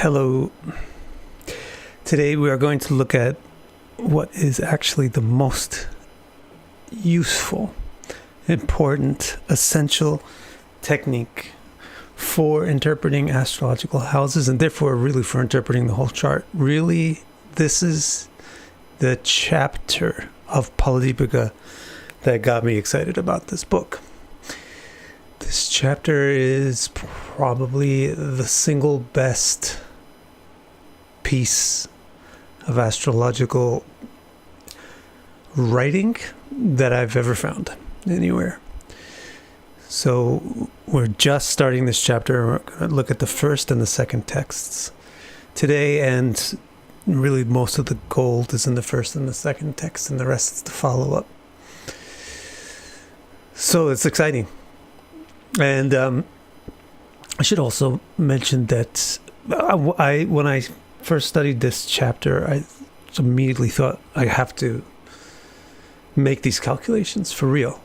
Hello. Today we are going to look at what is actually the most useful, important, essential technique for interpreting astrological houses, and therefore really for interpreting the whole chart. Really, this is the chapter of Phaladipika that got me excited about this book. This chapter is probably the single best piece of astrological writing that I've ever found anywhere. So we're just starting this chapter. We're going to look at the first and the second texts today, and really most of the gold is in the first and the second text, and the rest is the follow-up. So it's exciting. And I should also mention that when I first studied this chapter, I immediately thought I have to make these calculations for real.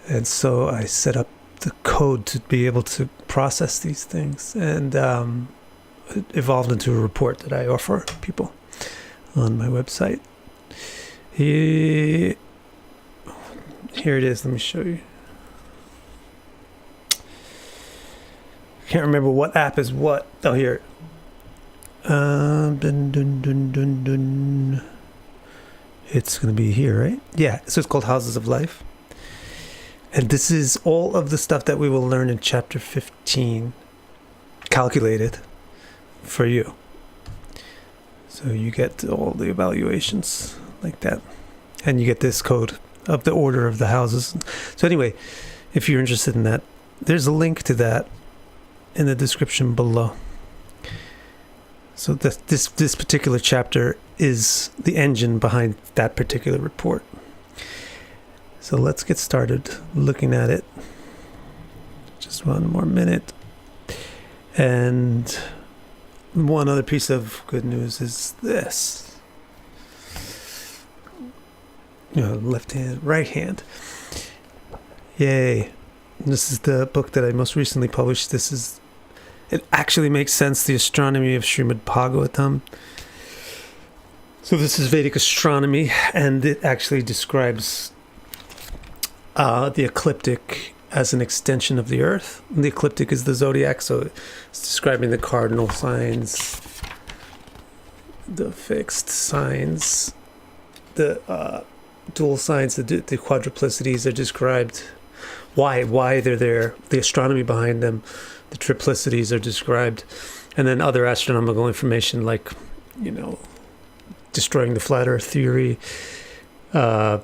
And so I set up the code to be able to process these things, and it evolved into a report that I offer people on my website. Here it is. Let me show you. Can't remember what app is what. Oh, here. It's going to be here, right? Yeah, so it's called Houses of Life. And this is all of the stuff that we will learn in chapter 15, calculated for you. So you get all the evaluations like that. And you get this code of the order of the houses. So anyway, if you're interested in that, there's a link to that in the description below. So this particular chapter is the engine behind that particular report. So let's get started looking at it. Just one more minute. And one other piece of good news is this. Left hand, right hand. Yay. This is the book that I most recently published. It actually makes sense, the astronomy of Srimad Bhagavatam. So this is Vedic astronomy, and it actually describes the ecliptic as an extension of the Earth. And the ecliptic is the zodiac, so it's describing the cardinal signs, the fixed signs, the dual signs, the quadruplicities are described. Why they're there, the astronomy behind them, the triplicities are described, and then other astronomical information like, destroying the flat Earth theory, the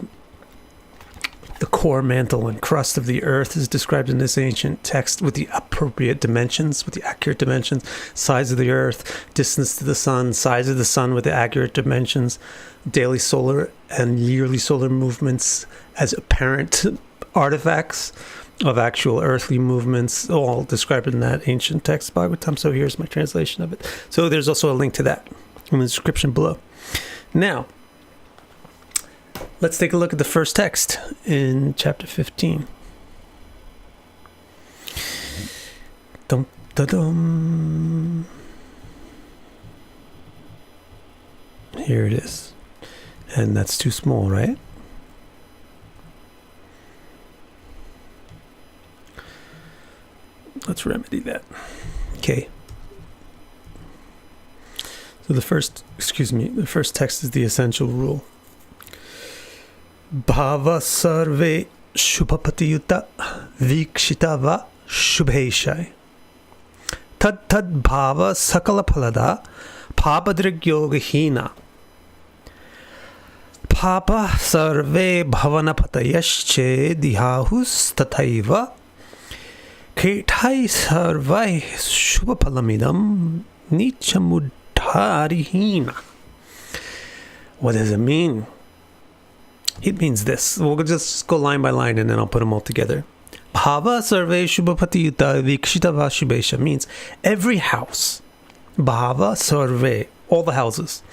core, mantle, and crust of the Earth is described in this ancient text with the appropriate dimensions, with the accurate dimensions, size of the Earth, distance to the Sun, size of the Sun with the accurate dimensions, daily solar and yearly solar movements as apparent artifacts of actual earthly movements, all described in that ancient text, Bhagavatam. So here's my translation of it. So there's also a link to that in the description below. Now, let's take a look at the first text in chapter 15. Dum, da, dum. Here it is. And that's too small, right? Let's remedy that. Okay. So the first text is the essential rule. Bhava sarve shubhapatiyuta vikshitava shubheshai. Tad bhava sakala phalada papadrigyogahina. Papa sarve bhavanapatayasche dihahus tathaiva. Ketai sarvai shubhapalamidam nichamudharihina. What does it mean? It means this. We'll just go line by line and then I'll put them all together. Bhava sarve shubhapatiyuta vikshitava shubhesha means every house. Bhava sarve, all the houses.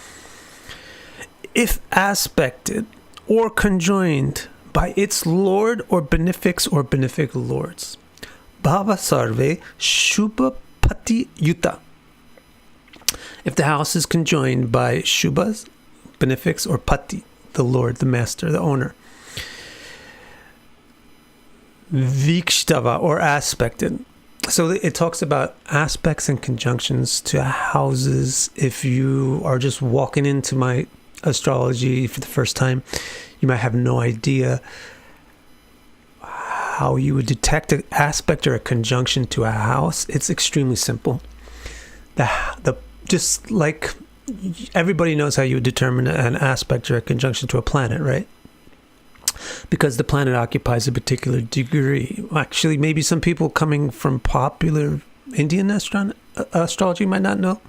If aspected or conjoined by its lord or benefics or benefic lords. Bhava sarve shubhapati yuta. If the house is conjoined by Shubhas, benefics, or Pati, the Lord, the Master, the owner. Vikshtava, or aspected. So it talks about aspects and conjunctions to houses. If you are just walking into my astrology for the first time, you might have no idea how you would detect an aspect or a conjunction to a house. It's extremely simple. Just like everybody knows how you would determine an aspect or a conjunction to a planet, right? Because the planet occupies a particular degree. Actually, maybe some people coming from popular Indian astrology might not know.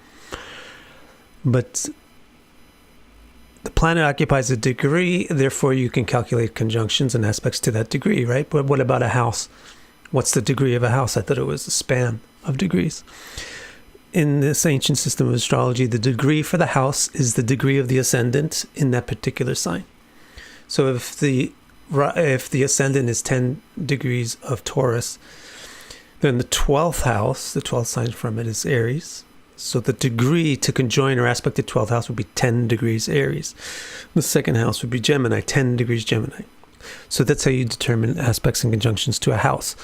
But the planet occupies a degree, therefore you can calculate conjunctions and aspects to that degree, right? But what about a house? What's the degree of a house? I thought it was a span of degrees. In this ancient system of astrology, the degree for the house is the degree of the ascendant in that particular sign. So if the ascendant is 10 degrees of Taurus, then the 12th house, the 12th sign from it, is Aries. So the degree to conjoin or aspect the 12th house would be 10 degrees Aries. The second house would be Gemini, 10 degrees Gemini. So that's how you determine aspects and conjunctions to a house.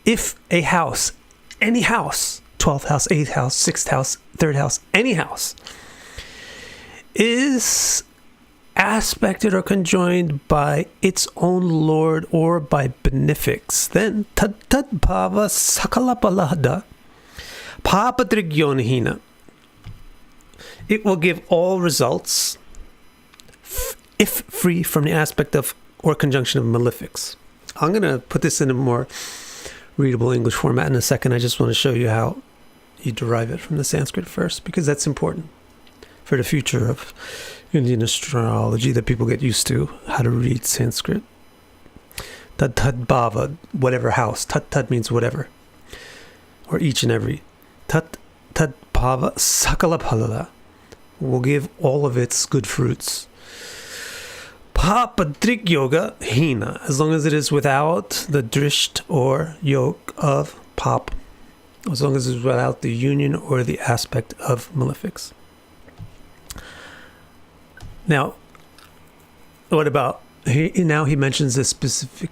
If a house, any house, 12th house, 8th house, 6th house, 3rd house, any house, is aspected or conjoined by its own lord or by benefics, then tad bhava sakala palahda papadrigyonhina. It will give all results if free from the aspect of or conjunction of malefics. I'm going to put this in a more readable English format in a second. I just want to show you how you derive it from the Sanskrit first, because that's important for the future of Indian astrology, that people get used to how to read Sanskrit. Tad bhava, whatever house. Tad means whatever, or each and every. Tad bhava sakala phalada will give all of its good fruits. Papadrik yoga hina, as long as it is without the drisht or yoke of pap, as long as it's without the union or the aspect of malefics. Now, what about, now he mentions a specific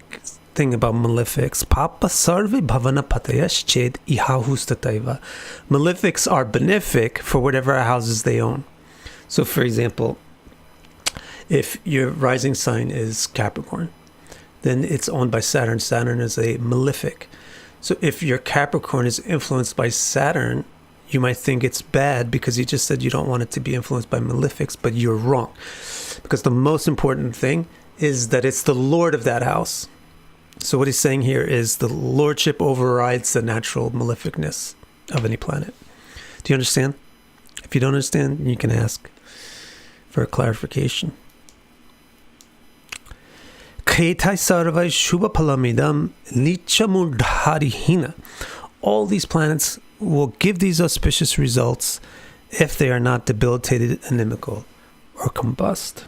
thing about malefics. Papa sarve bhavana patayash ched ihahustataiva. Malefics are benefic for whatever houses they own. So, for example, if your rising sign is Capricorn, then it's owned by Saturn. Saturn is a malefic. So if your Capricorn is influenced by Saturn, you might think it's bad because he just said you don't want it to be influenced by malefics, but you're wrong. Because the most important thing is that it's the Lord of that house. So what he's saying here is the lordship overrides the natural maleficness of any planet. Do you understand? If you don't understand, you can ask for a clarification. All these planets will give these auspicious results if they are not debilitated, inimical, or combust.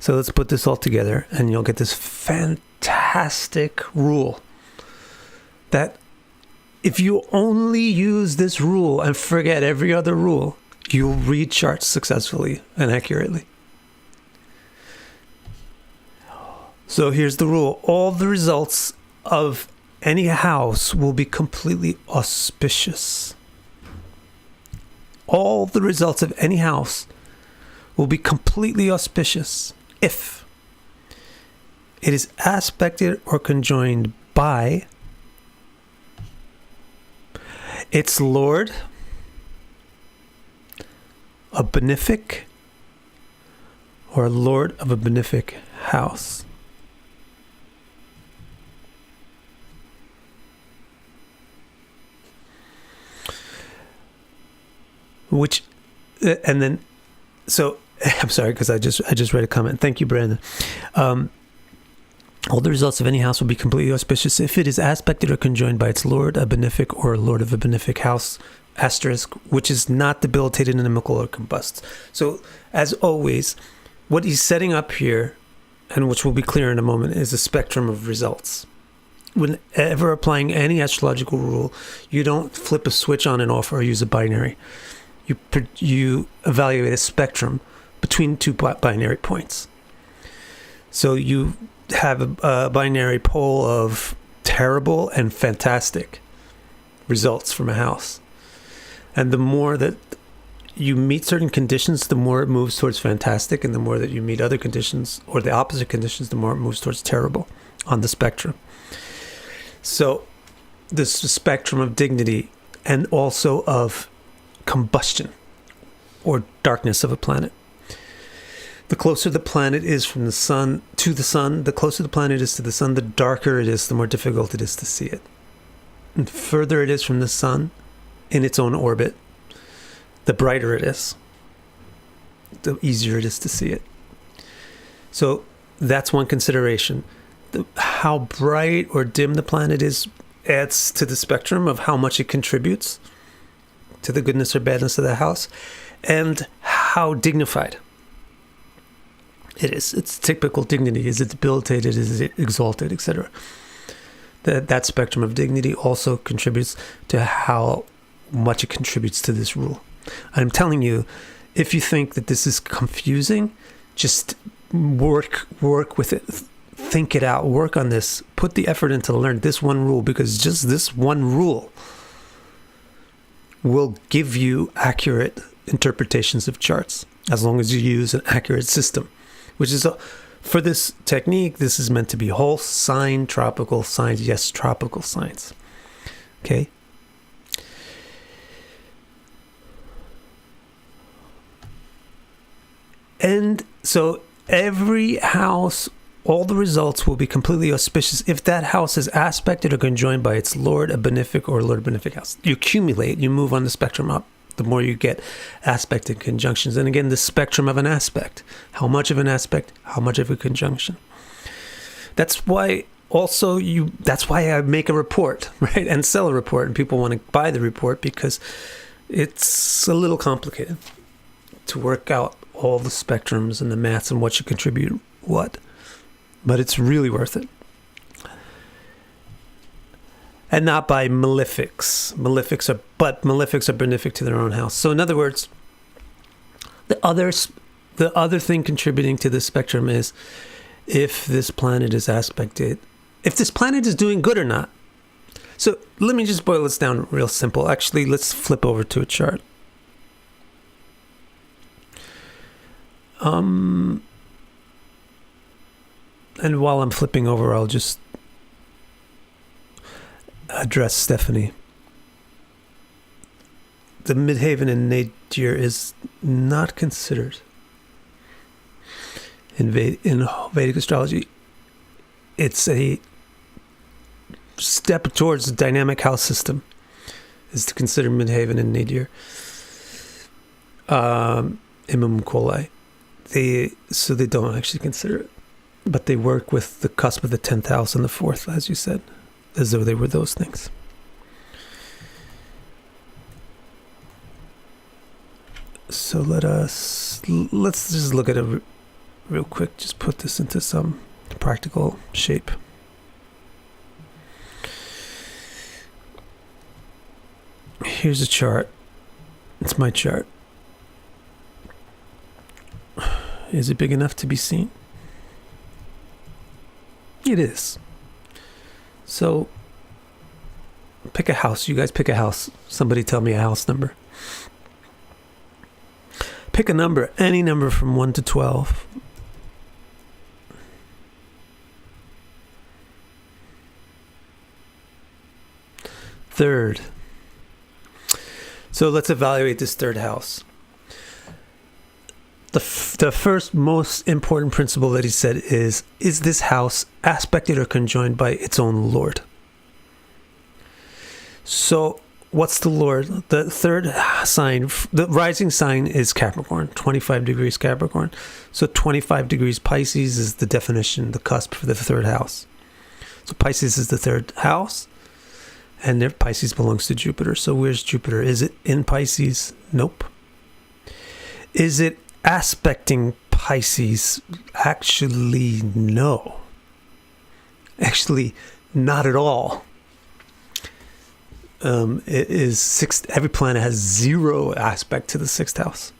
So let's put this all together and you'll get this fantastic rule that if you only use this rule and forget every other rule, you'll read charts successfully and accurately. So here's the rule. All the results of any house will be completely auspicious. All the results of any house will be completely auspicious if it is aspected or conjoined by its lord, a benefic, or lord of a benefic house. Which, and then, so, I'm sorry, because I just read a comment. Thank you, Brandon. All the results of any house will be completely auspicious if it is aspected or conjoined by its lord, a benefic, or lord of a benefic house, asterisk, which is not debilitated, inimical, or combusts. So, as always, what he's setting up here, and which will be clear in a moment, is a spectrum of results. Whenever applying any astrological rule, you don't flip a switch on and off or use a binary. you evaluate a spectrum between two binary points. So you have a binary pole of terrible and fantastic results from a house. And the more that you meet certain conditions, the more it moves towards fantastic, and the more that you meet other conditions, or the opposite conditions, the more it moves towards terrible on the spectrum. So this spectrum of dignity and also of combustion or darkness of a planet. The closer the planet is from the sun to the sun, the closer the planet is to the sun, the darker it is, the more difficult it is to see it. And the further it is from the sun in its own orbit, the brighter it is, the easier it is to see it. So that's one consideration. How bright or dim the planet is adds to the spectrum of how much it contributes to the goodness or badness of the house, and how dignified it is. Its typical dignity. Is it debilitated? Is it exalted, etc.? That spectrum of dignity also contributes to how much it contributes to this rule. I'm telling you, if you think that this is confusing, just work with it. Think it out. Work on this. Put the effort into learn this one rule, because just this one rule will give you accurate interpretations of charts, as long as you use an accurate system. Which is, for this technique, this is meant to be whole sign, tropical signs. Yes, tropical signs. Okay? And so every house, all the results will be completely auspicious if that house is aspected or conjoined by its Lord, a benefic or Lord benefic house. You accumulate, you move on the spectrum up, the more you get aspect and conjunctions. And again, the spectrum of an aspect. How much of an aspect? How much of a conjunction? That's why that's why I make a report, right? And sell a report, and people want to buy the report, because it's a little complicated to work out all the spectrums and the maths and what should contribute what. But it's really worth it. And not by malefics. Malefics are benefic to their own house. So in other words, the other thing contributing to this spectrum is if this planet is aspected, if this planet is doing good or not. So let me just boil this down real simple. Actually, let's flip over to a chart. And while I'm flipping over, I'll just address Stephanie. The midheaven in nadir is not considered in Vedic astrology. It's a step towards the dynamic house system, is to consider midheaven and nadir. Imam Kolai. So they don't actually consider it. But they work with the cusp of the 10th house and the 4th, as you said, as though they were those things. So let's just look at it real quick. Just put this into some practical shape. Here's a chart. It's my chart. Is it big enough to be seen? It is. So pick a house. You guys pick a house. Somebody tell me a house number. Pick a number, any number from 1 to 12. Third. So let's evaluate this third house. The first most important principle that he said is this house aspected or conjoined by its own Lord? So what's the Lord? The third sign, the rising sign is Capricorn, 25 degrees Capricorn. So 25 degrees Pisces is the definition, the cusp for the third house. So Pisces is the third house, and Pisces belongs to Jupiter. So where's Jupiter? Is it in Pisces? Nope. Is it aspecting Pisces? Actually, no. Actually, not at all. it is sixth. Every planet has 0 aspect to the 6th house.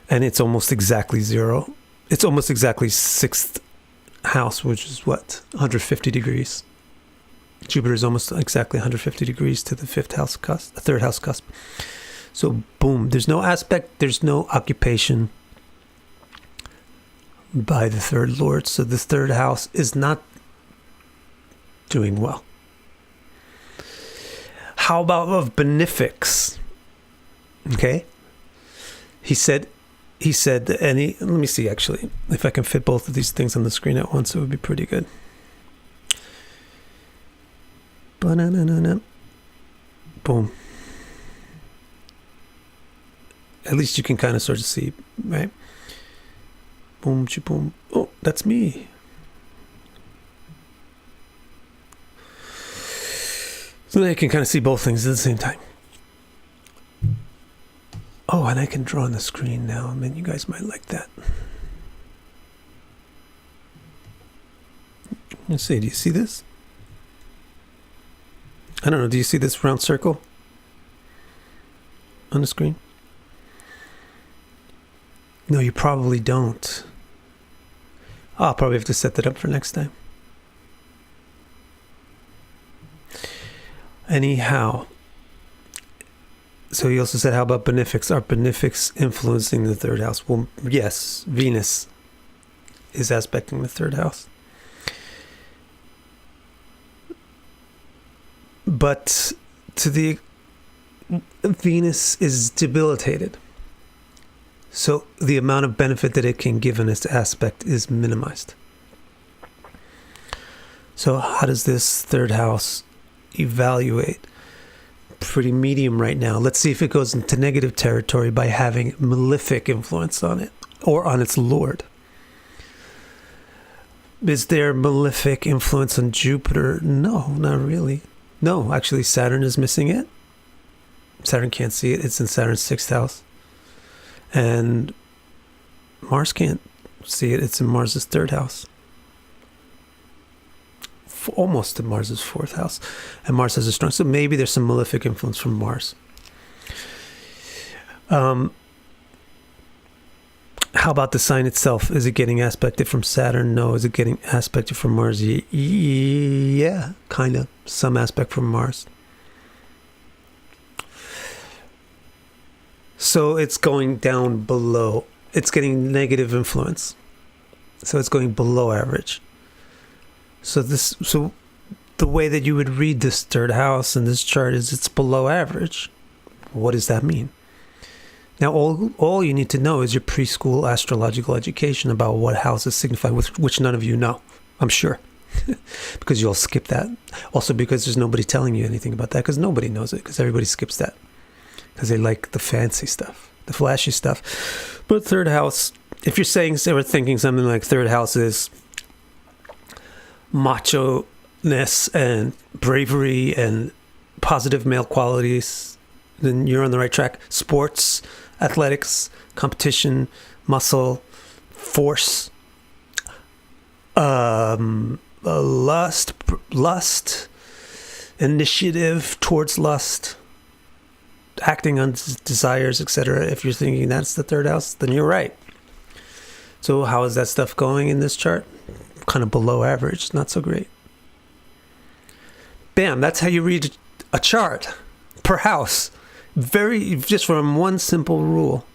And it's almost exactly 0. It's almost exactly 6th house, which is what? 150 degrees. Jupiter is almost exactly 150 degrees to the 5th house cusp, the 3rd house cusp. So boom, there's no aspect, there's no occupation by the 3rd lord. So the 3rd house is not doing well. How about of benefics? Okay. He said, let me see actually, if I can fit both of these things on the screen at once, it would be pretty good. Boom. At least you can kind of sort of see, right? Boom, boom. Oh, that's me. So now you can kind of see both things at the same time. Oh, and I can draw on the screen now. I mean, you guys might like that. Let's see. Do you see this? I don't know. Do you see this round circle on the screen? No, you probably don't. I'll probably have to set that up for next time. Anyhow, so he also said, how about benefics? Are benefics influencing the 3rd house? Well, yes, Venus is aspecting the 3rd house. But Venus is debilitated. So the amount of benefit that it can give in its aspect is minimized. So how does this 3rd house evaluate? Pretty medium right now. Let's see if it goes into negative territory by having malefic influence on it or on its lord. Is there malefic influence on Jupiter? No, not really. No, actually Saturn is missing it. Saturn can't see it. It's in Saturn's 6th house. And Mars can't see it. It's in Mars's 3rd house. Almost to Mars's 4th house. And Mars has a strong... So maybe there's some malefic influence from Mars. How about the sign itself? Is it getting aspected from Saturn? No. Is it getting aspected from Mars? Yeah, kind of. Some aspect from Mars. So it's going down below. It's getting negative influence. So it's going below average. So the way that you would read this 3rd house in this chart is it's below average. What does that mean? Now, all you need to know is your preschool astrological education about what houses signify, which none of you know, I'm sure. Because you'll skip that. Also because there's nobody telling you anything about that, because nobody knows it, because everybody skips that. Because they like the fancy stuff, the flashy stuff. But 3rd house, if you're saying, they were thinking something like 3rd house is macho-ness and bravery and positive male qualities, then you're on the right track. Sports, athletics, competition, muscle, force, lust, initiative towards lust, acting on desires, etc. If you're thinking that's the 3rd house, then you're right. So how is that stuff going in this chart? Kind of below average, not so great. Bam, that's how you read a chart per house. Just from one simple rule.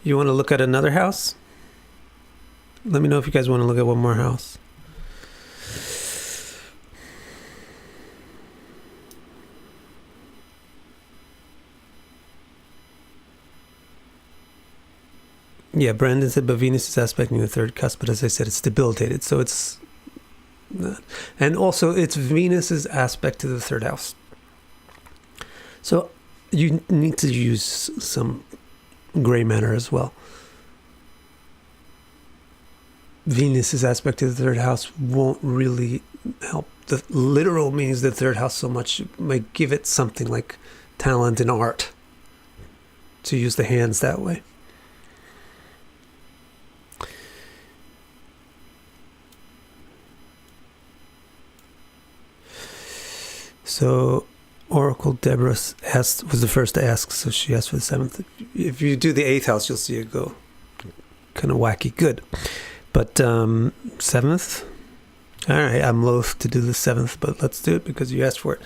You want to look at another house? Let me know if you guys want to look at one more house. Yeah, Brandon said, but Venus is aspecting the 3rd cusp, but as I said, it's debilitated, so it's not. And also, it's Venus's aspect to the 3rd house. So you need to use some gray matter as well. Venus's aspect to the 3rd house won't really help. The literal means the 3rd house so much. It might give it something like talent in art to use the hands that way. So Oracle Deborah was the first to ask, so she asked for the 7th. If you do the 8th house, you'll see it go kind of wacky. Good. But 7th? All right, I'm loath to do the 7th, but let's do it because you asked for it.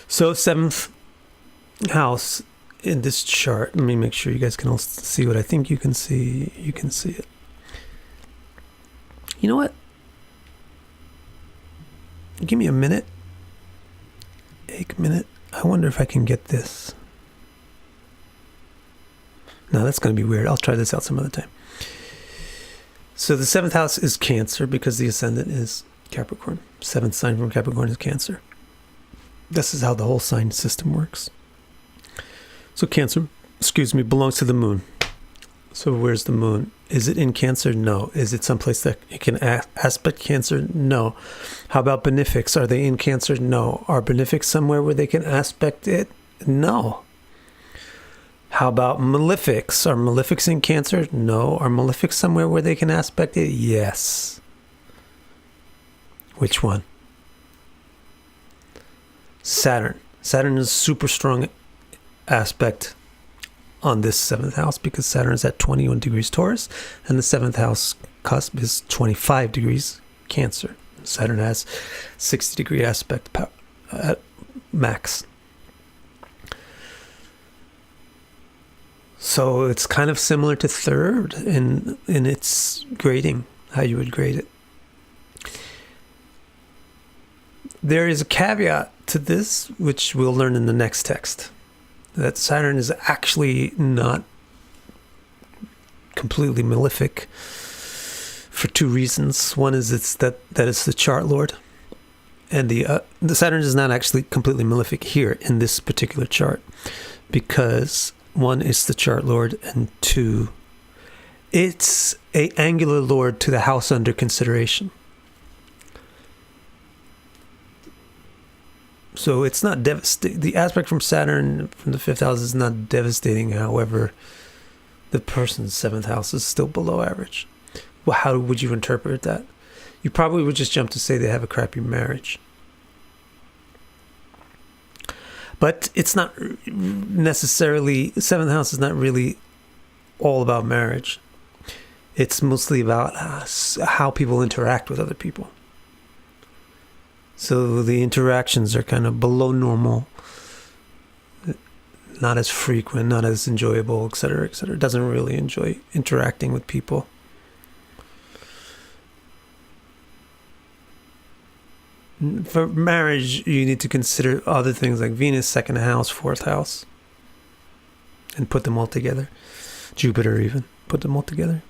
So 7th house in this chart. Let me make sure you guys can all see what I think you can see. You can see it. You know what? Give me a minute. A minute. I wonder if I can get this. No, that's going to be weird. I'll try this out some other time. So the 7th house is Cancer because the ascendant is Capricorn. 7th sign from Capricorn is Cancer. This is how the whole sign system works. So Cancer, belongs to the moon. So where's the moon? Is it in Cancer? No. Is it someplace that it can aspect Cancer? No. How about benefics? Are they in Cancer? No. Are benefics somewhere where they can aspect it? No. How about malefics? Are malefics in Cancer? No. Are malefics somewhere where they can aspect it? Yes. Which one? Saturn. Saturn is a super strong aspect on this 7th house because Saturn is at 21 degrees Taurus and the 7th house cusp is 25 degrees Cancer. Saturn has 60 degree aspect at max. So it's kind of similar to 3rd in its grading, how you would grade it. There is a caveat to this, which we'll learn in the next text, that Saturn is actually not completely malefic for 2 reasons. One is that it's the chart lord, and the Saturn is not actually completely malefic here in this particular chart, because 1 is the chart lord, and 2, it's a angular lord to the house under consideration. So it's not devastating. The aspect from Saturn from the 5th house is not devastating. However, the person's 7th house is still below average. Well, how would you interpret that? You probably would just jump to say they have a crappy marriage. But it's not necessarily, 7th house is not really all about marriage. It's mostly about how people interact with other people. So the interactions are kind of below normal, not as frequent, not as enjoyable, etc., etc. Doesn't really enjoy interacting with people. For marriage, you need to consider other things like Venus, 2nd house, 4th house, and put them all together. Jupiter even, put them all together.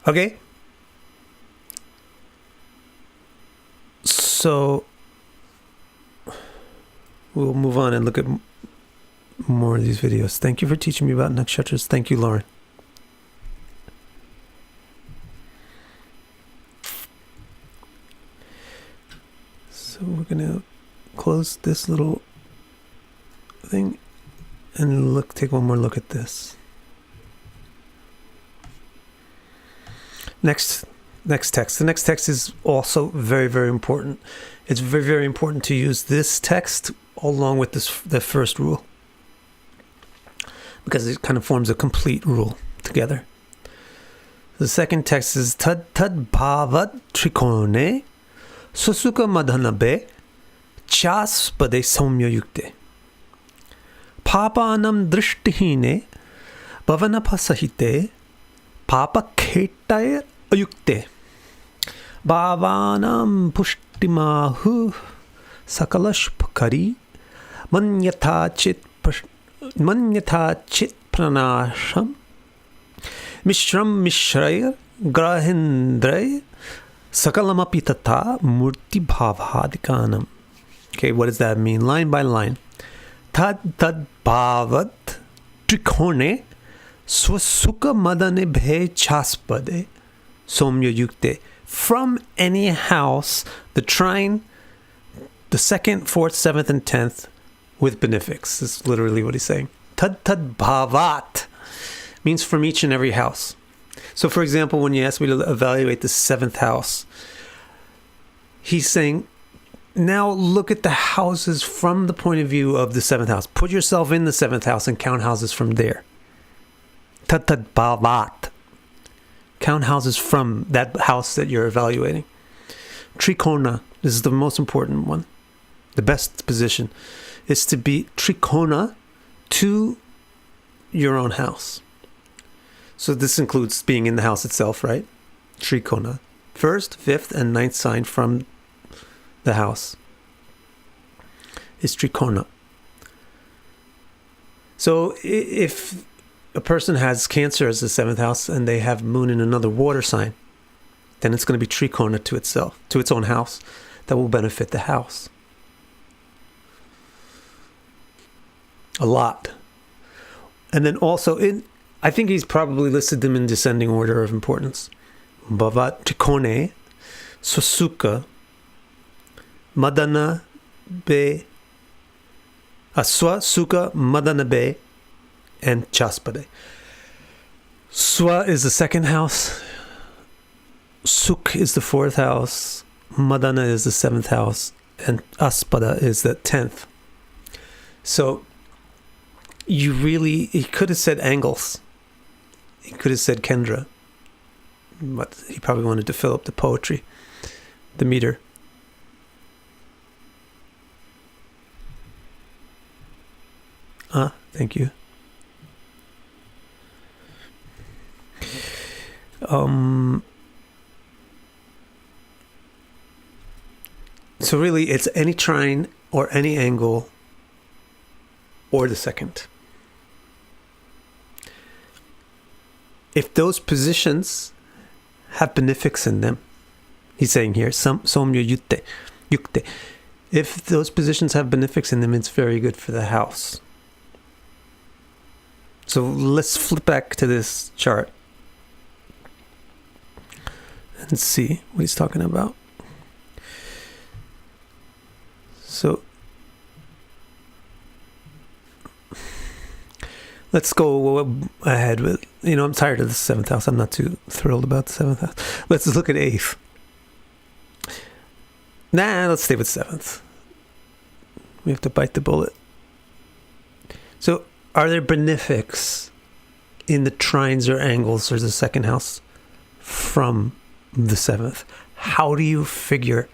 Okay. So we'll move on and look at more of these videos. Thank you for teaching me about nakshatras. Thank you, Lauren. So we're going to close this little thing and take one more look at this. Next text. The next text is also very, very important. It's very, very important to use this text along with the first rule, because it kind of forms a complete rule together. The second text is tad bhavat trikone susuka madhanabe chaspade saumya yukte papanam drishtihine bhavanapasahite papa khetaya ayukte bhavanam pushtimahu sakalashpakari manyatha chit pranasham mishram mishraya grahindraya sakalamapi tata murti bhavadikanam. Okay, what does that mean? Line by line. Tad bhavat trikone swasuka madane bhe chaspade somya yukte. From any house, the trine, the 2nd, 4th, 7th, and 10th with benefics. This is literally what he's saying. Tad bhavat means from each and every house. So, for example, when you ask me to evaluate the 7th house, he's saying Now look at the houses from the point of view of the seventh house. Put yourself in the seventh house and count houses from there. Tatadbhavat. Count houses from that house that you're evaluating. Trikona. This is the most important one. The best position is to be trikona to your own house. So this includes being in the house itself, right? Trikona. First, fifth, and ninth sign from the house is trikona. So if a person has Cancer as the seventh house and they have moon in another water sign, then it's going to be trikona to itself, to its own house. That will benefit the house a lot. And then also, I think he's probably listed them in descending order of importance. Bhavat Trikone, Swasuka, Madana Be, Swasuka, Madana Be, and Chaspade. Swa is the second house. Suk is the fourth house. Madana is the seventh house. And Aspada is the 10th. So he could have said angles. He could have said Kendra. But he probably wanted to fill up the poetry, the meter. Thank you. So really, it's any trine or any angle or the second. If those positions have benefics in them, he's saying here, somya yukte. If those positions have benefics in them, it's very good for the house. So let's flip back to this chart and see what he's talking about. So let's go ahead with, I'm tired of the seventh house. I'm not too thrilled about the seventh house. Let's just look at eighth. Let's stay with seventh. We have to bite the bullet. So are there benefics in the trines or angles or the second house from the seventh? How do you figure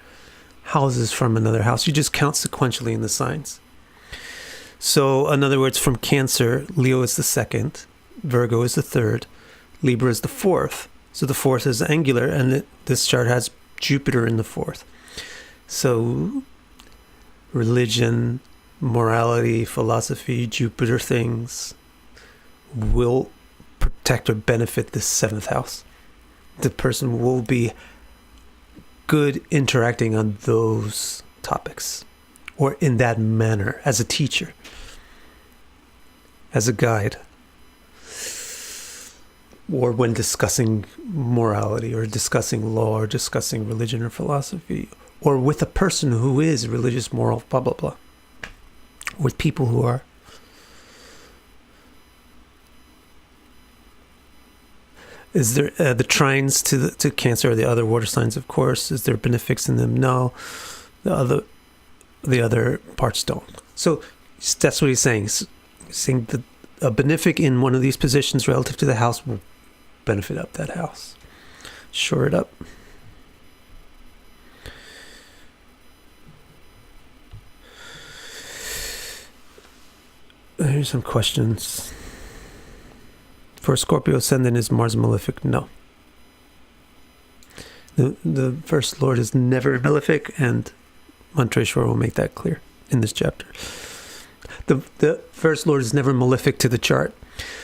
houses from another house? You just count sequentially in the signs. So, in other words, from Cancer, Leo is the second, Virgo is the third, Libra is the fourth. So the fourth is angular, and this chart has Jupiter in the fourth. So, religion, morality, philosophy, Jupiter things will protect or benefit this seventh house. The person will be good interacting on those topics, or in that manner, as a teacher, as a guide, or when discussing morality or discussing law or discussing religion or philosophy, or with a person who is religious, moral, blah, blah, blah, with people who are. Is there the trines to Cancer or the other water signs? Of course. Is there benefics in them? No. The other parts don't. So that's what he's saying. He's saying that a benefic in one of these positions relative to the house will benefit up that house. Shore it up. Here's some questions. For Scorpio ascendant, is Mars malefic? No. The first lord is never malefic, and Mantreshwar will make that clear in this chapter. The first lord is never malefic to the chart.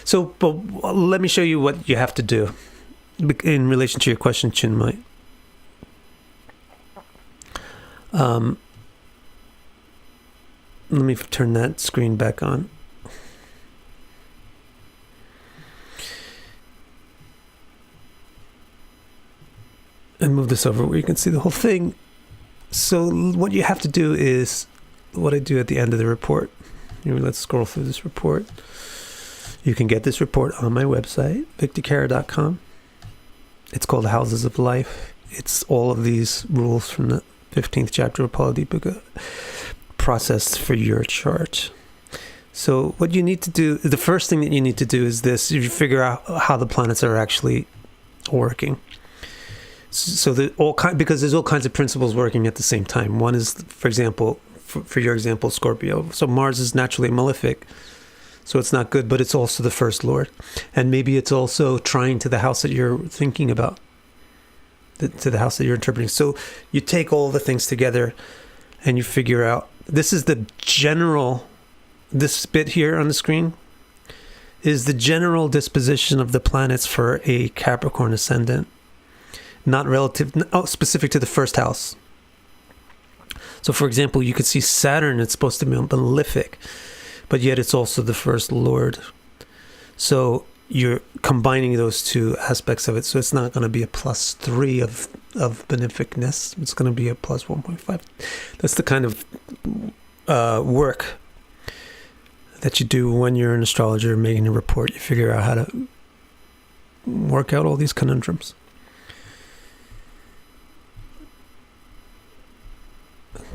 So, but let me show you what you have to do in relation to your question, Chinmay. Let me turn that screen back on. And move this over where you can see the whole thing. So what you have to do is what I do at the end of the report. Let's scroll through this report. You can get this report on my website, victorcara.com. It's called Houses of Life. It's all of these rules from the 15th chapter of Phaladipika, processed for your chart. So what you need to do, the first thing that you need to do is this: you figure out how the planets are actually working. So because there's all kinds of principles working at the same time. One is, for example, for your example, Scorpio. So Mars is naturally malefic, so it's not good, but it's also the first lord, and maybe it's also trying to the house that you're thinking about, to the house that you're interpreting. So you take all the things together, and you figure out. This is the general. This bit here on the screen is the general disposition of the planets for a Capricorn ascendant, not specific to the first house. So, for example, you could see Saturn, it's supposed to be malefic, but yet it's also the first lord. So you're combining those two aspects of it. So it's not going to be a +3 of beneficness. It's going to be a +1.5. That's the kind of work that you do when you're an astrologer making a report. You figure out how to work out all these conundrums.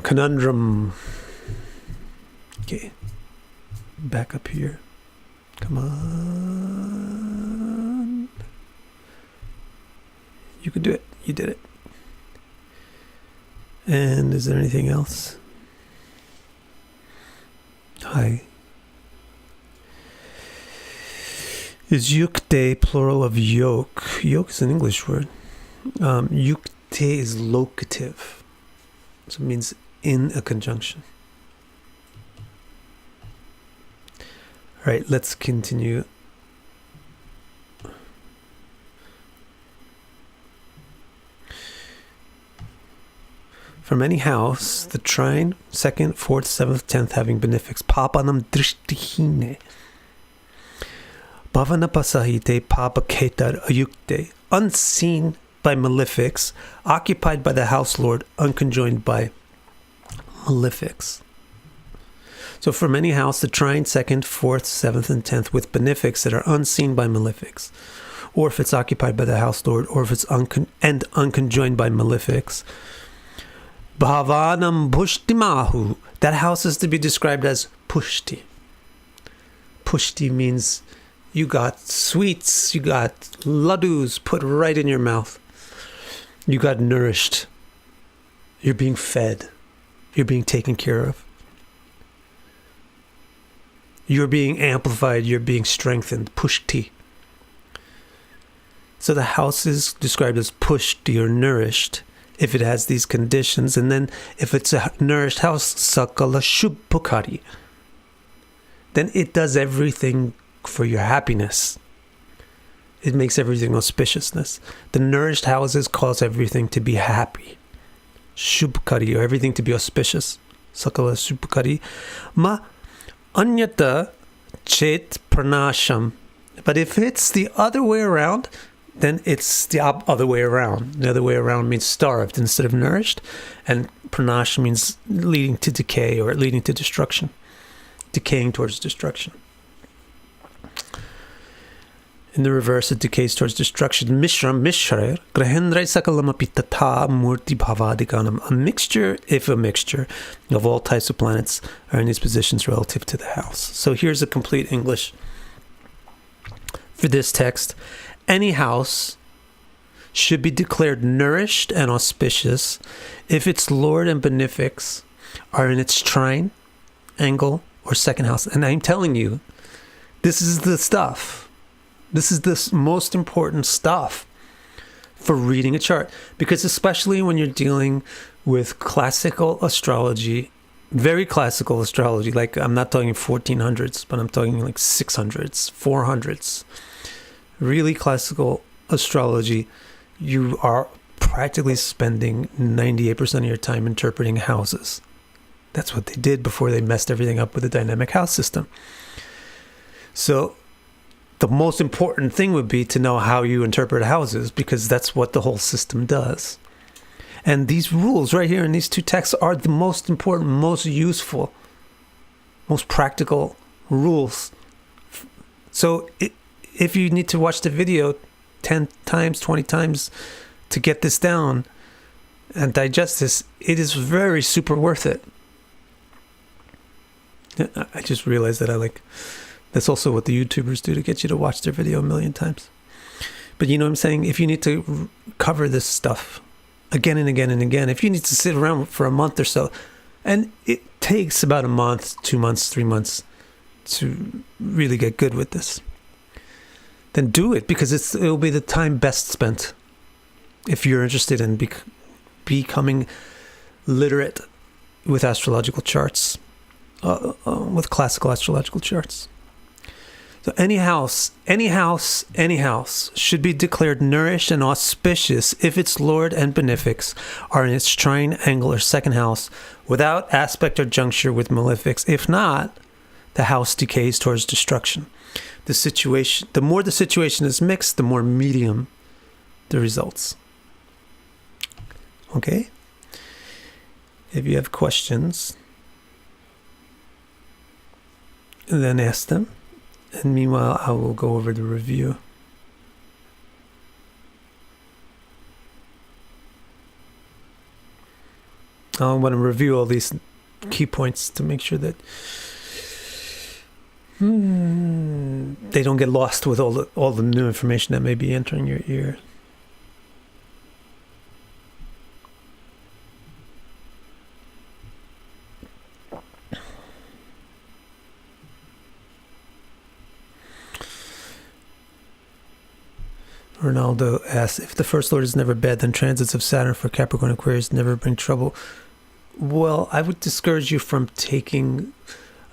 Conundrum. Okay. Back up here. Come on. You can do it. You did it. And is there anything else? Hi. Is yukte plural of yoke? Yoke is an English word. Yukte is locative. So it means in a conjunction. All right, let's continue. From any house, the trine, 2nd, 4th, 7th, 10th having benefics. Papanam drishtihine. Bhavana pasahite papa ketar ayukte. Unseen by malefics, occupied by the house lord, unconjoined by malefics. So from any house, the trine, 2nd, 4th, 7th, and 10th with benefics that are unseen by malefics, or if it's occupied by the house lord, or if it's unconjoined by malefics. Bhavanam pushtimahu. That house is to be described as pushti. Pushti means you got sweets, you got laddus put right in your mouth. You got nourished. You're being fed. You're being taken care of. You're being amplified. You're being strengthened. Pushti. So the house is described as pushti or nourished if it has these conditions. And then if it's a nourished house, sakala shubhakari, then it does everything for your happiness. It makes everything auspiciousness. The nourished houses cause everything to be happy. Shubhakari, or everything to be auspicious. Sakala shubhakari. Ma anyata chet pranasham. But if it's the other way around, then it's the other way around. The other way around means starved instead of nourished. And pranash means leading to decay or leading to destruction. Decaying towards destruction. In the reverse, it decays towards destruction. Mishram, mishrar, grahendra sakalamapitata murti bhavadikanam. A mixture, if a mixture, of all types of planets are in these positions relative to the house. So here's a complete English for this text. Any house should be declared nourished and auspicious if its lord and benefics are in its trine, angle, or second house. And I'm telling you, this is the stuff. This is the most important stuff for reading a chart. Because especially when you're dealing with classical astrology, very classical astrology, like I'm not talking 1400s, but I'm talking like 600s, 400s. Really classical astrology, you are practically spending 98% of your time interpreting houses. That's what they did before they messed everything up with the dynamic house system. So the most important thing would be to know how you interpret houses, because that's what the whole system does. And these rules right here in these two texts are the most important, most useful, most practical rules. So if you need to watch the video 10 times, 20 times to get this down, and digest this, it is very super worth it. I just realized that that's also what the YouTubers do to get you to watch their video a million times. But you know what I'm saying? If you need to cover this stuff again and again and again, if you need to sit around for a month or so, and it takes about a month, 2 months, 3 months to really get good with this, then do it, because it'll be the time best spent if you're interested in becoming literate with astrological charts, with classical astrological charts. So any house should be declared nourished and auspicious if its lord and benefics are in its trine, angle, or second house without aspect or juncture with malefics. If not, the house decays towards destruction. The more the situation is mixed, the more medium the results. Okay? If you have questions, then ask them. And meanwhile, I will go over the review. I want to review all these key points to make sure that they don't get lost with all the new information that may be entering your ear. Ronaldo asks, if the first lord is never bad, then transits of Saturn for Capricorn Aquarius never bring trouble. Well, I would discourage you from taking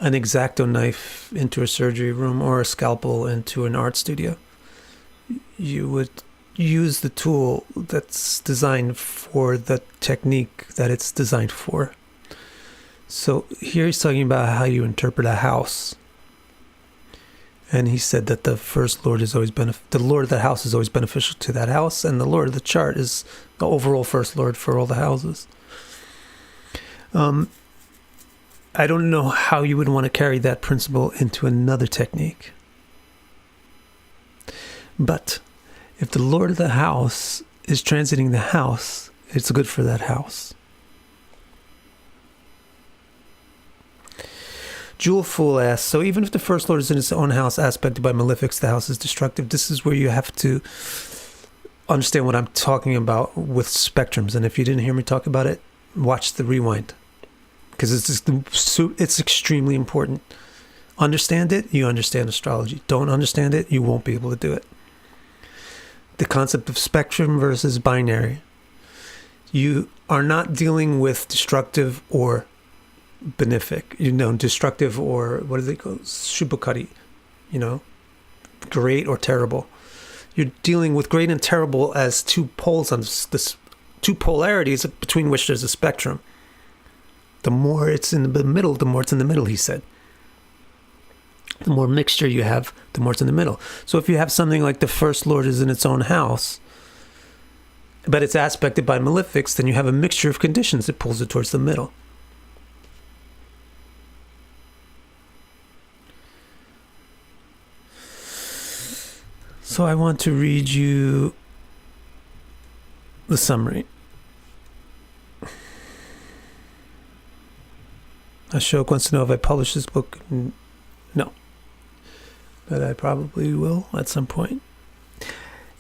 an X-Acto knife into a surgery room or a scalpel into an art studio. You would use the tool that's designed for the technique that it's designed for. So here he's talking about how you interpret a house. And he said that the first lord is always the lord of the house is always beneficial to that house, and the lord of the chart is the overall first lord for all the houses. I don't know how you would want to carry that principle into another technique. But if the lord of the house is transiting the house, it's good for that house. Jewel Fool asks, so even if the first lord is in his own house aspected by malefics, the house is destructive. This is where you have to understand what I'm talking about with spectrums. And if you didn't hear me talk about it, watch the rewind, because it's extremely important. Understand it, you understand astrology. Don't understand it, you won't be able to do it. The concept of spectrum versus binary. You are not dealing with destructive or benefic, destructive or what do they call Shubhakari, great or terrible. You're dealing with great and terrible as two poles on this, two polarities between which there's a spectrum. The more it's in the middle, the more it's in the middle, he said. The more mixture you have, the more it's in the middle. So if you have something like the first lord is in its own house, but it's aspected by malefics, then you have a mixture of conditions that pulls it towards the middle. So I want to read you the summary. Ashok wants to know if I publish this book. No. But I probably will at some point.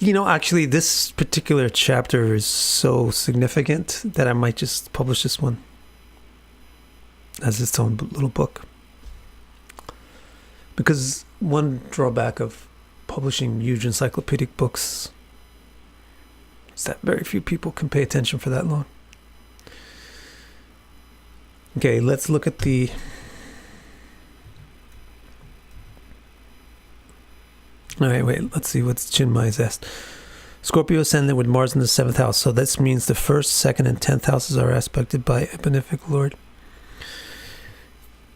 Actually, this particular chapter is so significant that I might just publish this one as its own little book. Because one drawback of publishing huge encyclopedic books is that very few people can pay attention for that long. Okay, let's look at the Alright, wait, let's see what Chinmai's asked. Scorpio ascendant with Mars in the 7th house. So this means the 1st, 2nd, and 10th houses are aspected by a benefic lord.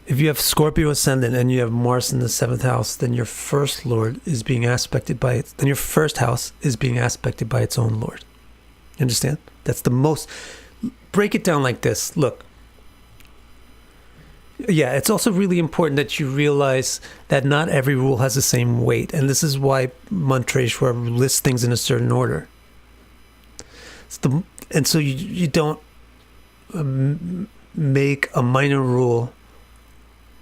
If you have Scorpio ascendant and you have Mars in the 7th house, then your first lord is being aspected by it. Then your first house is being aspected by its own lord. You understand? That's the most. Break it down like this. Look. Yeah, it's also really important that you realize that not every rule has the same weight. And this is why Mantreshwar lists things in a certain order. And so you don't make a minor rule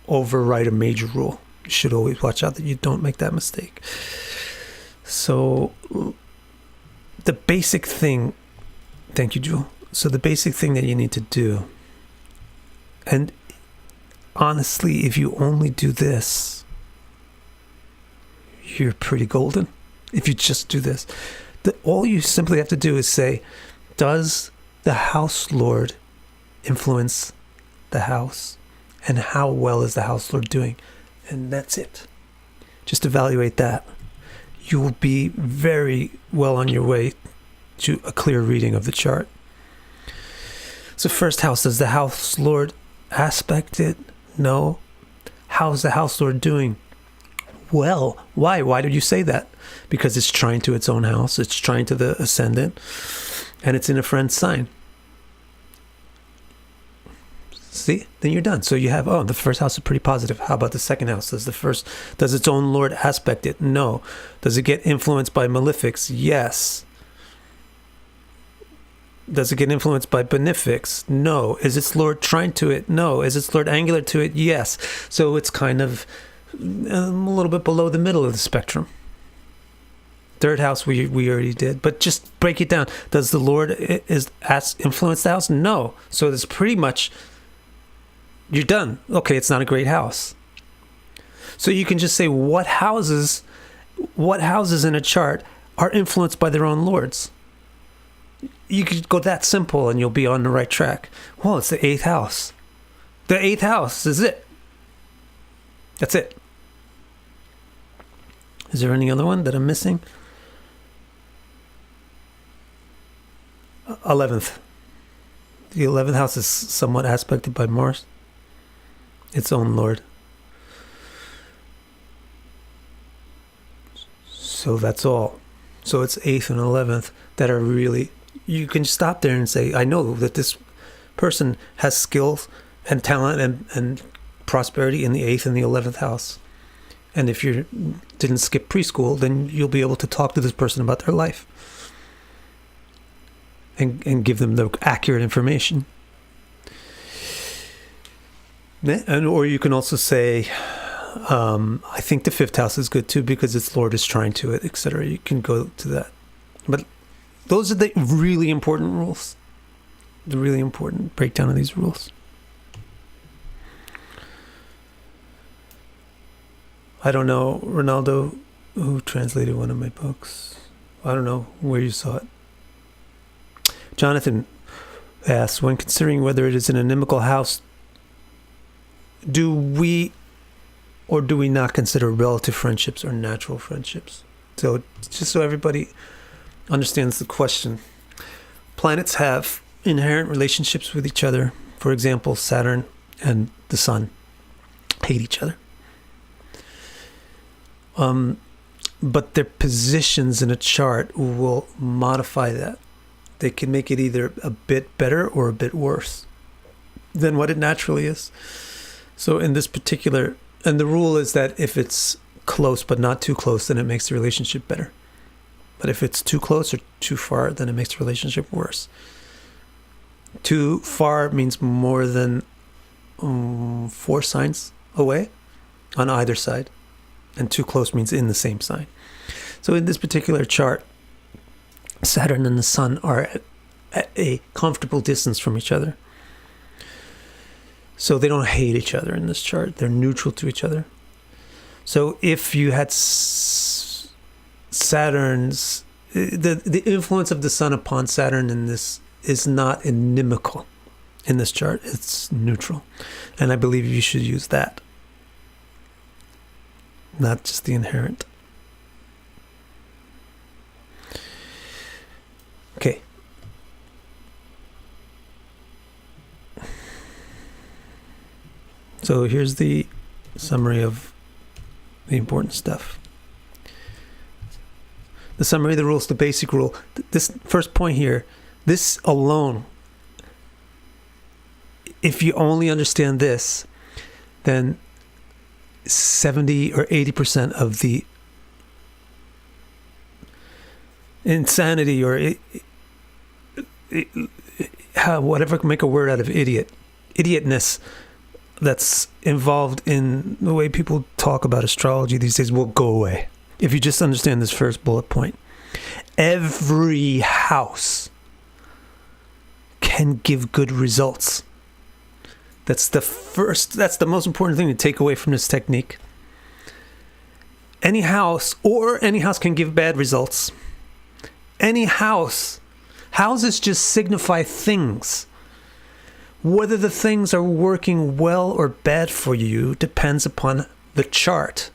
override a major rule. You should always watch out that you don't make that mistake. So the basic thing, thank you, Jewel. So the basic thing that you need to do, and honestly, if you only do this, you're pretty golden. If you just do this, all you simply have to do is say, does the house lord influence the house? And how well is the house lord doing? And that's it. Just evaluate that. You will be very well on your way to a clear reading of the chart. So first house, does the house lord aspect it? No. How's the house lord doing? Well. Why? Why did you say that? Because it's trying to its own house. It's trying to the ascendant. And it's in a friend's sign. See? Then you're done. So you have, the first house is pretty positive. How about the second house? Does its own lord aspect it? No. Does it get influenced by malefics? Yes. Does it get influenced by benefics? No. Is its lord trine to it? No. Is its lord angular to it? Yes. So it's kind of a little bit below the middle of the spectrum. Third house we already did, but just break it down. Does the lord influence the house? No. So it's pretty much, you're done. Okay, it's not a great house. So you can just say what houses in a chart are influenced by their own lords. You could go that simple and you'll be on the right track. Well, it's the 8th house. The 8th house is it. That's it. Is there any other one that I'm missing? 11th. The 11th house is somewhat aspected by Mars. Its own lord. So that's all. So it's 8th and 11th that are really, you can stop there and say, I know that this person has skills and talent and prosperity in the 8th and the 11th house. And if you didn't skip preschool, then you'll be able to talk to this person about their life and give them the accurate information. Or you can also say, I think the 5th house is good too because its lord is trying to it, etc. You can go to that. But those are the really important rules. The really important breakdown of these rules. I don't know, Ronaldo, who translated one of my books. I don't know where you saw it. Jonathan asks, when considering whether it is an inimical house, do we or do we not consider relative friendships or natural friendships? So just so everybody understands the question. Planets have inherent relationships with each other. For example, Saturn and the Sun hate each other. But their positions in a chart will modify that. They can make it either a bit better or a bit worse than what it naturally is. So in this particular, and the rule is that if it's close but not too close, then it makes the relationship better. But if it's too close or too far, then it makes the relationship worse. Too far means more than 4 signs away on either side. And too close means in the same sign. So in this particular chart, Saturn and the Sun are at a comfortable distance from each other. So they don't hate each other in this chart. They're neutral to each other. So if you had Saturn's, the influence of the Sun upon Saturn in this is not inimical in this chart. It's neutral. And I believe you should use that. Not just the inherent. Okay. So here's the summary of the important stuff. The summary of the rules, the basic rule. This first point here, this alone, if you only understand this, then 70 or 80% of the insanity or whatever, make a word out of idiotness that's involved in the way people talk about astrology these days will go away if you just understand this first bullet point. Every house can give good results. That's the most important thing to take away from this technique. Any house can give bad results. Houses just signify things. Whether the things are working well or bad for you depends upon the chart.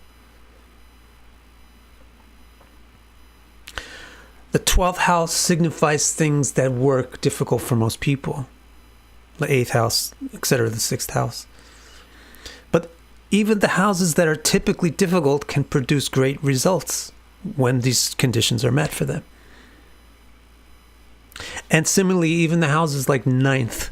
The 12th house signifies things that work difficult for most people. The 8th house, etc., the 6th house. But even the houses that are typically difficult can produce great results when these conditions are met for them. And similarly, even the houses like 9th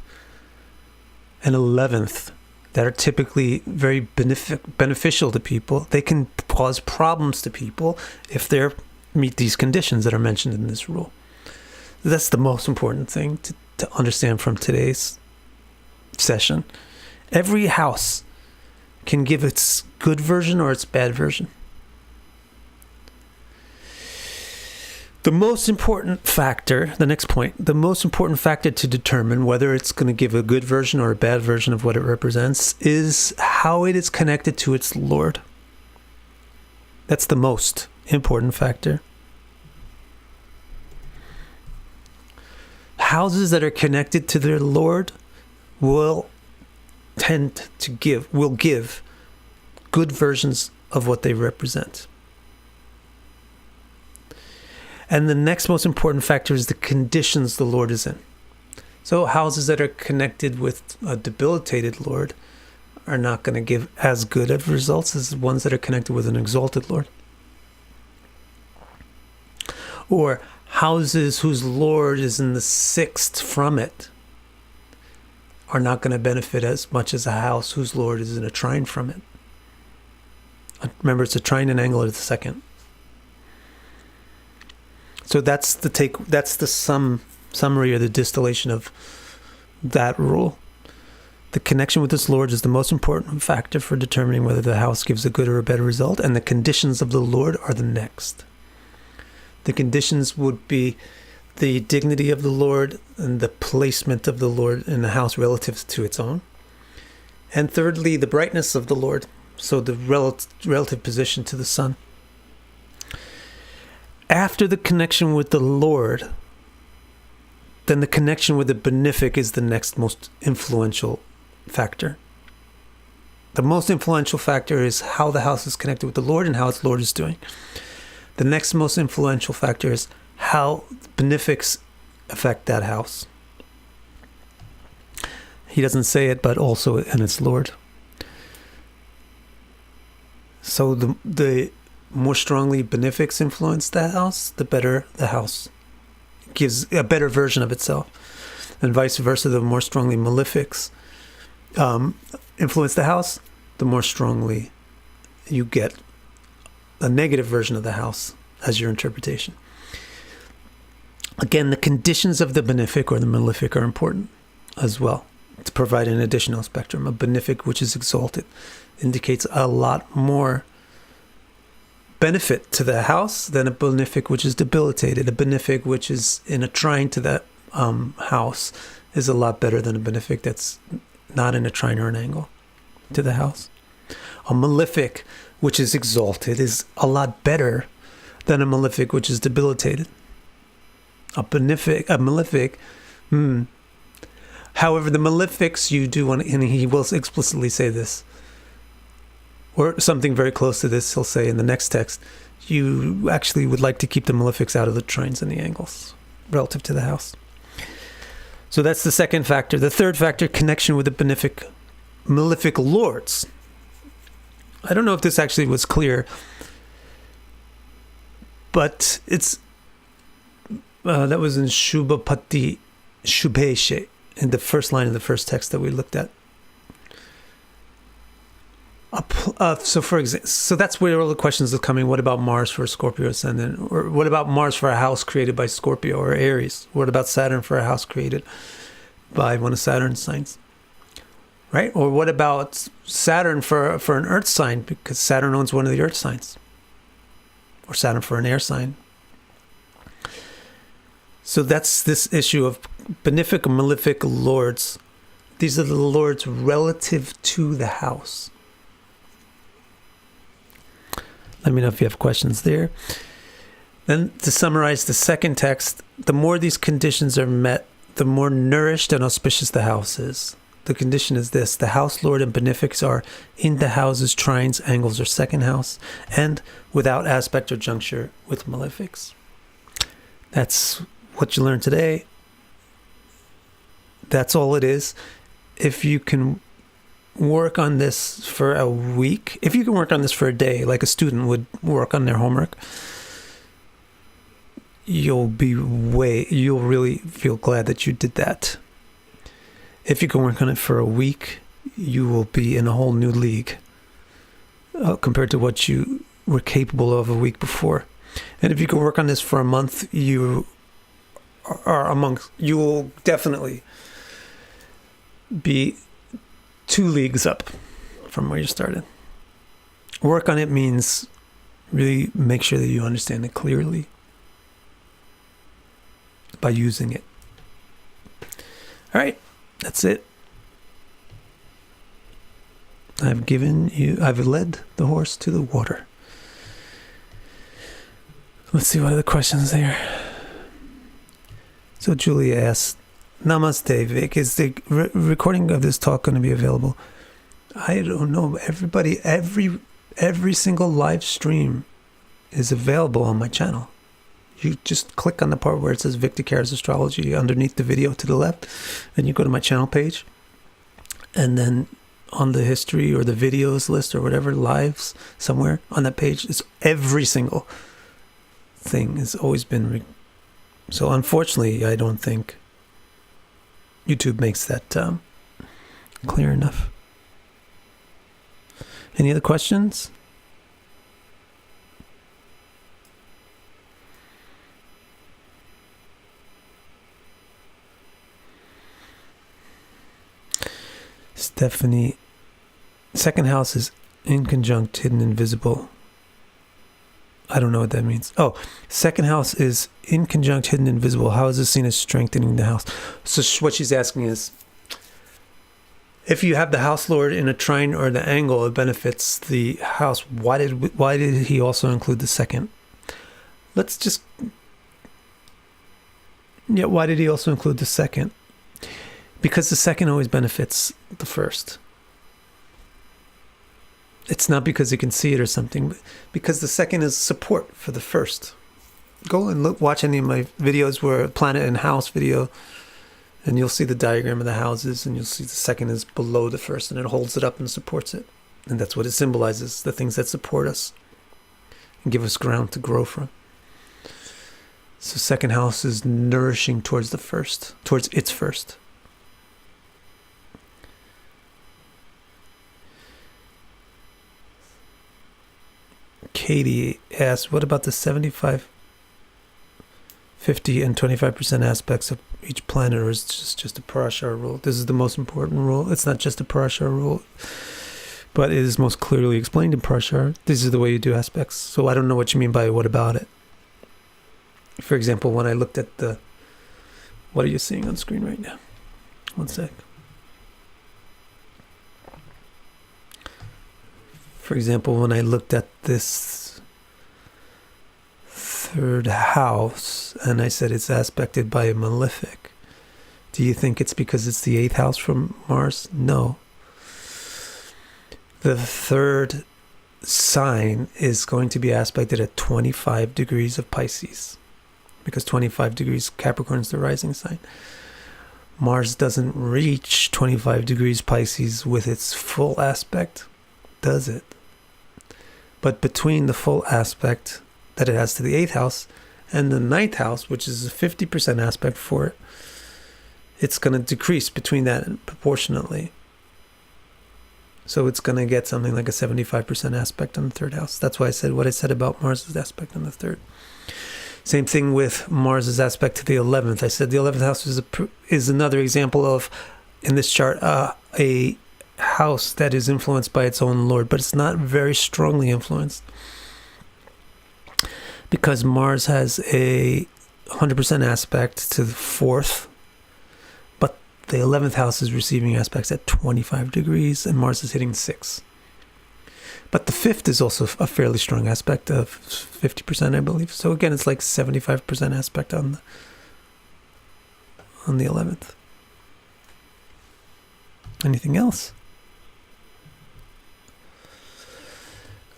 and 11th that are typically very beneficial to people, they can cause problems to people if they meet these conditions that are mentioned in this rule. That's the most important thing to understand from today's session. Every house can give its good version or its bad version. The most important factor, the next point, the most important factor to determine whether it's going to give a good version or a bad version of what it represents is how it is connected to its Lord. That's the most important factor. Houses that are connected to their Lord will give good versions of what they represent. And the next most important factor is the conditions the Lord is in. So houses that are connected with a debilitated Lord are not going to give as good of results as ones that are connected with an exalted Lord. Or houses whose Lord is in the 6th from it are not going to benefit as much as a house whose Lord is in a trine from it. Remember, it's a trine and angle of the 2nd. So that's the summary or the distillation of that rule. The connection with this Lord is the most important factor for determining whether the house gives a good or a better result, and the conditions of the Lord are the next. The conditions would be the dignity of the Lord and the placement of the Lord in the house relative to its own. And thirdly, the brightness of the Lord, so the relative position to the sun. After the connection with the Lord, then the connection with the benefic is the next most influential factor. The most influential factor is how the house is connected with the Lord and how its Lord is doing. The next most influential factor is how benefics affect that house. He doesn't say it, but also in its Lord. So the more strongly benefics influence that house, the better the house gives a better version of itself. And vice versa, the more strongly malefics influence the house, the more strongly you get a negative version of the house as your interpretation. Again, the conditions of the benefic or the malefic are important as well to provide an additional spectrum. A benefic which is exalted indicates a lot more benefit to the house than a benefic which is debilitated. A benefic which is in a trine to that house is a lot better than a benefic that's not in a trine or an angle to the house. A malefic which is exalted is a lot better than a malefic which is debilitated. A malefic, however, the malefics you do want, and he will explicitly say this, or something very close to this, he'll say in the next text, you actually would like to keep the malefics out of the trines and the angles relative to the house. So that's the second factor. The third factor, connection with the malefic lords. I don't know if this actually was clear, but it's that was in Shubhapati Shubheshe, in the first line of the first text that we looked at. So for example, so that's where all the questions are coming. What about Mars for a Scorpio ascendant? Or what about Mars for a house created by Scorpio or Aries? What about Saturn for a house created by one of Saturn's signs? Right? Or what about Saturn for an earth sign, because Saturn owns one of the earth signs? Or Saturn for an air sign? So that's this issue of benefic and malefic lords. These are the lords relative to the house. Let me know if you have questions there. Then to summarize the second text, the more these conditions are met, the more nourished and auspicious the house is. The condition is this: the house lord and benefics are in the houses, trines, angles, or second house, and without aspect or juncture with malefics. That's what you learned today. That's all it is. If you can work on this for a week, if you can work on this for a day, like a student would work on their homework, you'll really feel glad that you did that. If you can work on it for a week, you will be in a whole new league compared to what you were capable of a week before. And if you can work on this for a month, you will definitely be 2 leagues up from where you started. Work on it means really make sure that you understand it clearly by using it. All right, that's it. I've led the horse to the water. Let's see what are the questions there. So Julia asks, Namaste, Vic. Is the recording of this talk going to be available? I don't know. Every single live stream is available on my channel. You just click on the part where it says Victor Cares Astrology underneath the video to the left, and you go to my channel page. And then on the history or the videos list or whatever, lives somewhere on that page, is every single thing has always been. So unfortunately, I don't think YouTube makes that clear enough. Any other questions? Stephanie, second house is inconjunct, hidden, invisible. I don't know what that means. Oh, second house is inconjunct, hidden, invisible. How is this seen as strengthening the house? So what she's asking is, if you have the house lord in a trine or the angle, it benefits the house. Why did he also include the second? Why did he also include the second? Because the second always benefits the first. It's not because you can see it or something, but because the second is support for the first. Go and watch any of my videos where planet and house video, and you'll see the diagram of the houses, and you'll see the second is below the first, and it holds it up and supports it. And that's what it symbolizes, the things that support us and give us ground to grow from. So second house is nourishing towards the first, towards its first. Katie asks, what about the 75, 50, and 25% aspects of each planet, or is it just a Parashara rule? This is the most important rule. It's not just a Parashara rule, but it is most clearly explained in Parashara. This is the way you do aspects. So I don't know what you mean by what about it. For example, when I looked at what are you seeing on screen right now? One sec. For example, when I looked at this third house and I said it's aspected by a malefic, do you think it's because it's the 8th house from Mars? No. The third sign is going to be aspected at 25 degrees of Pisces, because 25 degrees Capricorn is the rising sign. Mars doesn't reach 25 degrees Pisces with its full aspect, does it? But between the full aspect that it has to the 8th house and the 9th house, which is a 50% aspect for it, it's going to decrease between that proportionately. So it's going to get something like a 75% aspect on the third house. That's why I said what I said about Mars's aspect on the third. Same thing with Mars's aspect to the 11th. I said the 11th house is another example of, in this chart, a house that is influenced by its own lord, but it's not very strongly influenced, because Mars has a 100% aspect to the 4th, but the 11th house is receiving aspects at 25 degrees, and Mars is hitting 6. But the 5th is also a fairly strong aspect of 50%, I believe. So again, it's like 75% aspect on the 11th. Anything else?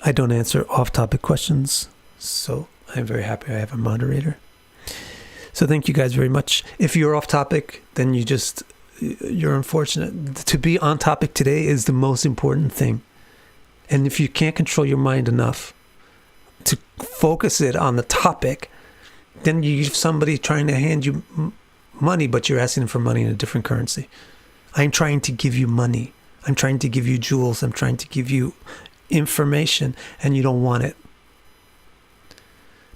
I don't answer off-topic questions, so I'm very happy I have a moderator. So thank you guys very much. If you're off topic, then you're unfortunate. To be on topic today is the most important thing. And if you can't control your mind enough to focus it on the topic, then you have somebody trying to hand you money, but you're asking them for money in a different currency. I'm trying to give you money. I'm trying to give you jewels. I'm trying to give you information, and you don't want it.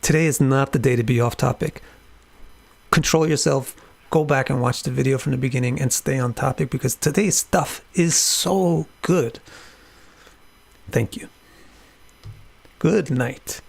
Today is not the day to be off topic. Control yourself. Go back and watch the video from the beginning and stay on topic, because today's stuff is so good. Thank you. Good night.